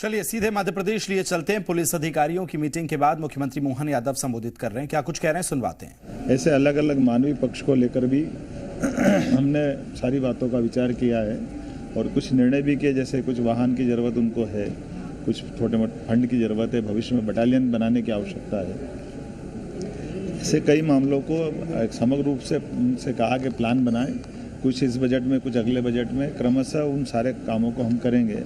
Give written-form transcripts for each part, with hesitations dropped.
चलिए सीधे मध्य प्रदेश लिए चलते हैं। पुलिस अधिकारियों की मीटिंग के बाद मुख्यमंत्री मोहन यादव संबोधित कर रहे हैं, क्या कुछ कह रहे हैं सुनवाते हैं। ऐसे अलग अलग मानवीय पक्ष को लेकर भी हमने सारी बातों का विचार किया है और कुछ निर्णय भी किए, जैसे कुछ वाहन की ज़रूरत उनको है, कुछ छोटे मोटे फंड की ज़रूरत है, भविष्य में बटालियन बनाने की आवश्यकता है। ऐसे कई मामलों को समग्र रूप से उनसे कहा कि प्लान बनाएं, कुछ इस बजट में, कुछ अगले बजट में, क्रमशः उन सारे कामों को हम करेंगे।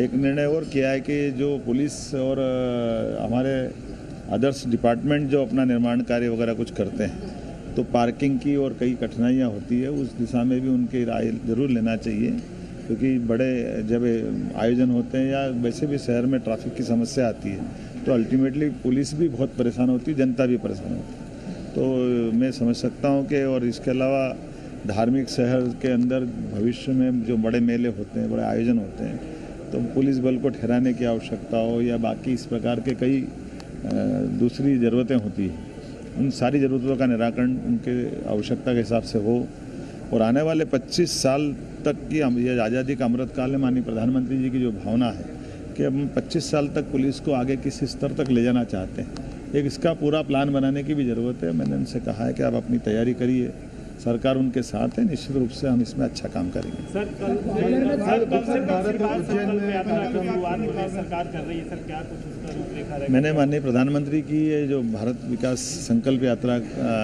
एक निर्णय और किया है कि जो पुलिस और हमारे अदर्स डिपार्टमेंट जो अपना निर्माण कार्य वगैरह कुछ करते हैं तो पार्किंग की और कई कठिनाइयाँ होती है, उस दिशा में भी उनकी राय ज़रूर लेना चाहिए, क्योंकि बड़े जब आयोजन होते हैं या वैसे भी शहर में ट्रैफिक की समस्या आती है तो अल्टीमेटली पुलिस भी बहुत परेशान होती है, जनता भी परेशान होती है। तो मैं समझ सकता हूँ कि और इसके अलावा धार्मिक शहर के अंदर भविष्य में जो बड़े मेले होते हैं, बड़े आयोजन होते हैं, तो पुलिस बल को ठहराने की आवश्यकता हो या बाकी इस प्रकार के कई दूसरी ज़रूरतें होती हैं, उन सारी ज़रूरतों का निराकरण उनके आवश्यकता के हिसाब से हो। और आने वाले 25 साल तक की ये आज़ादी का अमृतकाल में माननीय प्रधानमंत्री जी की जो भावना है कि हम 25 साल तक पुलिस को आगे किस स्तर तक ले जाना चाहते हैं, एक इसका पूरा प्लान बनाने की भी ज़रूरत है। मैंने उनसे कहा है कि आप अपनी तैयारी करिए, सरकार उनके साथ है, निश्चित रूप से हम इसमें अच्छा काम करेंगे। सर कल सरकार कर रही है, सर क्या कुछ उसका रूपरेखा रहेगा? मैंने माननीय प्रधानमंत्री की ये जो भारत विकास संकल्प यात्रा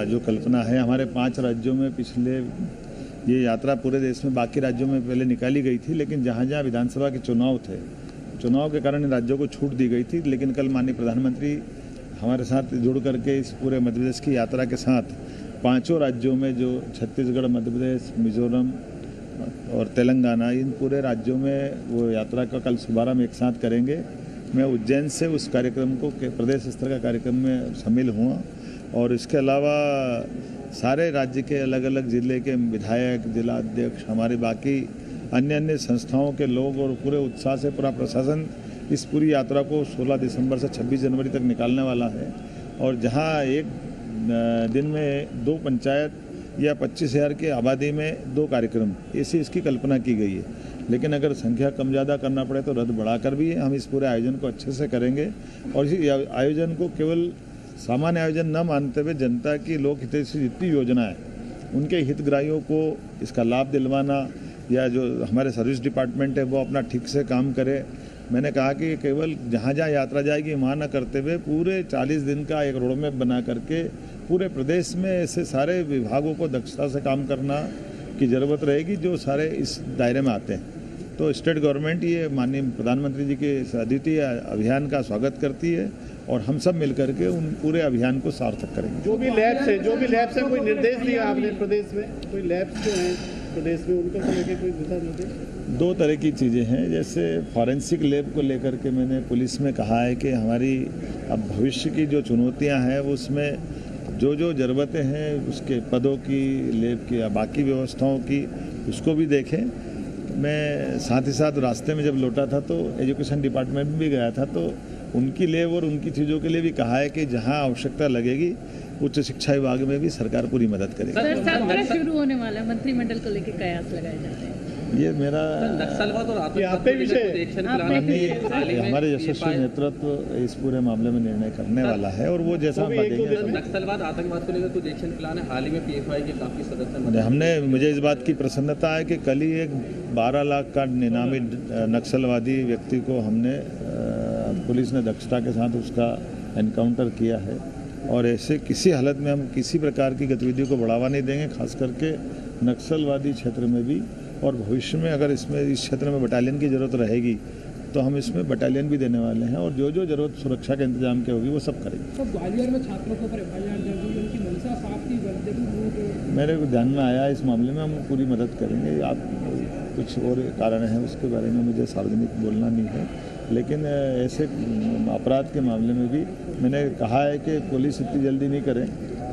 जो कल्पना है, हमारे 5 राज्यों में पिछले ये यात्रा पूरे देश में बाकी राज्यों में पहले निकाली गई थी, लेकिन जहाँ जहाँ विधानसभा के चुनाव थे, चुनाव के कारण राज्यों को छूट दी गई थी। लेकिन कल माननीय प्रधानमंत्री हमारे साथ जुड़ करके इस पूरे मध्य प्रदेश की यात्रा के साथ 5 राज्यों में, जो छत्तीसगढ़, मध्य प्रदेश, मिजोरम और तेलंगाना, इन पूरे राज्यों में वो यात्रा का कल शुभारंभ एक साथ करेंगे। मैं उज्जैन से उस कार्यक्रम को प्रदेश स्तर का कार्यक्रम में शामिल हुआ और इसके अलावा सारे राज्य के अलग अलग जिले के विधायक, जिला अध्यक्ष, हमारे बाकी अन्य अन्य संस्थाओं के लोग और पूरे उत्साह से पूरा प्रशासन इस पूरी यात्रा को 16 दिसंबर से 26 जनवरी तक निकालने वाला है। और जहां एक दिन में 2 पंचायत या 25,000 की आबादी में 2 कार्यक्रम, ऐसी इसकी कल्पना की गई है। लेकिन अगर संख्या कम ज़्यादा करना पड़े तो रद्द बढ़ाकर भी हम इस पूरे आयोजन को अच्छे से करेंगे। और इस आयोजन को केवल सामान्य आयोजन न मानते हुए जनता की लोक हित से जितनी योजना है उनके हितग्राहियों को इसका लाभ दिलवाना, या जो हमारे सर्विस डिपार्टमेंट है वो अपना ठीक से काम करे। मैंने कहा कि केवल जहाँ जहाँ यात्रा जाएगी वहाँ न करते हुए पूरे 40 दिन का एक रोड मैप बना करके पूरे प्रदेश में ऐसे सारे विभागों को दक्षता से काम करना की ज़रूरत रहेगी जो सारे इस दायरे में आते हैं। तो स्टेट गवर्नमेंट ये माननीय प्रधानमंत्री जी के अद्वितीय अभियान का स्वागत करती है और हम सब मिल करके उन पूरे अभियान को सार्थक करेंगे। जो भी लैब्स है कोई निर्देश दिया आपने प्रदेश में, कोई लैब्स जो हैं प्रदेश में, उनको लेकर कोई दिशा निर्देश? 2 तरह की चीज़ें हैं। जैसे फॉरेंसिक लैब को लेकर के मैंने पुलिस में कहा है कि हमारी अब भविष्य की जो चुनौतियां हैं उसमें जो जो ज़रूरतें हैं उसके पदों की, लैब की या बाकी व्यवस्थाओं की, उसको भी देखें। मैं साथ ही साथ रास्ते में जब लौटा था तो एजुकेशन डिपार्टमेंट में भी गया था, तो उनकी लैब और उनकी चीज़ों के लिए भी कहा है कि जहां आवश्यकता लगेगी उच्च शिक्षा विभाग में भी सरकार पूरी मदद करेगी। सत्र शुरू होने वाला है, मंत्रिमंडल को लेकर कयास लगाए जाते हैं। ये मेरा नक्सलवाद और हमारे यशस्वी नेतृत्व इस पूरे मामले में निर्णय करने वाला है और वो जैसा नक्सलवाद, आतंकवाद को लेकर कुछ एक्शन प्लान है? हाल ही में पीएफआई के काफी सदस्य हमने, मुझे इस बात की प्रसन्नता है कि कल ही एक 12 लाख का निनामी नक्सलवादी व्यक्ति को हमने पुलिस ने दक्षता के साथ उसका एनकाउंटर किया है। और ऐसे किसी हालत में हम किसी प्रकार की गतिविधियों को बढ़ावा नहीं देंगे, खास करके नक्सलवादी क्षेत्र में भी। और भविष्य में अगर इसमें इस क्षेत्र में बटालियन की ज़रूरत रहेगी तो हम इसमें बटालियन भी देने वाले हैं और जो जो ज़रूरत सुरक्षा के इंतजाम की होगी वो सब करेंगे। तो ग्वालियर में छात्रों के ऊपर एफआईआर दर्ज हुई, उनकी मंशा साफ थी, मेरे को ध्यान में आया इस मामले में हम पूरी मदद करेंगे। आप कुछ और कारण हैं उसके बारे में मुझे सार्वजनिक बोलना नहीं है, लेकिन ऐसे अपराध के मामले में भी मैंने कहा है कि पुलिस इतनी जल्दी नहीं करे,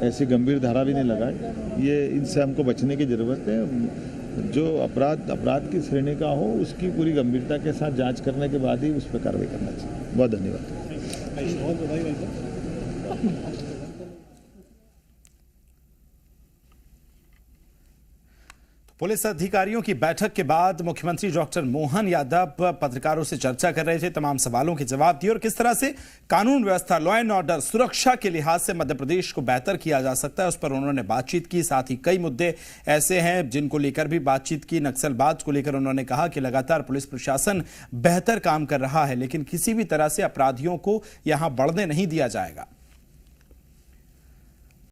ऐसी गंभीर धारा भी नहीं लगाए। ये इनसे हमको बचने की ज़रूरत है। जो अपराध की श्रेणी का हो उसकी पूरी गंभीरता के साथ जांच करने के बाद ही उस पर कार्रवाई करना चाहिए। बहुत धन्यवाद। पुलिस अधिकारियों की बैठक के बाद मुख्यमंत्री डॉक्टर मोहन यादव पत्रकारों से चर्चा कर रहे थे, तमाम सवालों के जवाब दिए और किस तरह से कानून व्यवस्था, लॉ एंड ऑर्डर, सुरक्षा के लिहाज से मध्य प्रदेश को बेहतर किया जा सकता है, उस पर उन्होंने बातचीत की। साथ ही कई मुद्दे ऐसे हैं जिनको लेकर भी बातचीत की। नक्सलवाद को लेकर उन्होंने कहा कि लगातार पुलिस प्रशासन बेहतर काम कर रहा है, लेकिन किसी भी तरह से अपराधियों को यहां बढ़ने नहीं दिया जाएगा।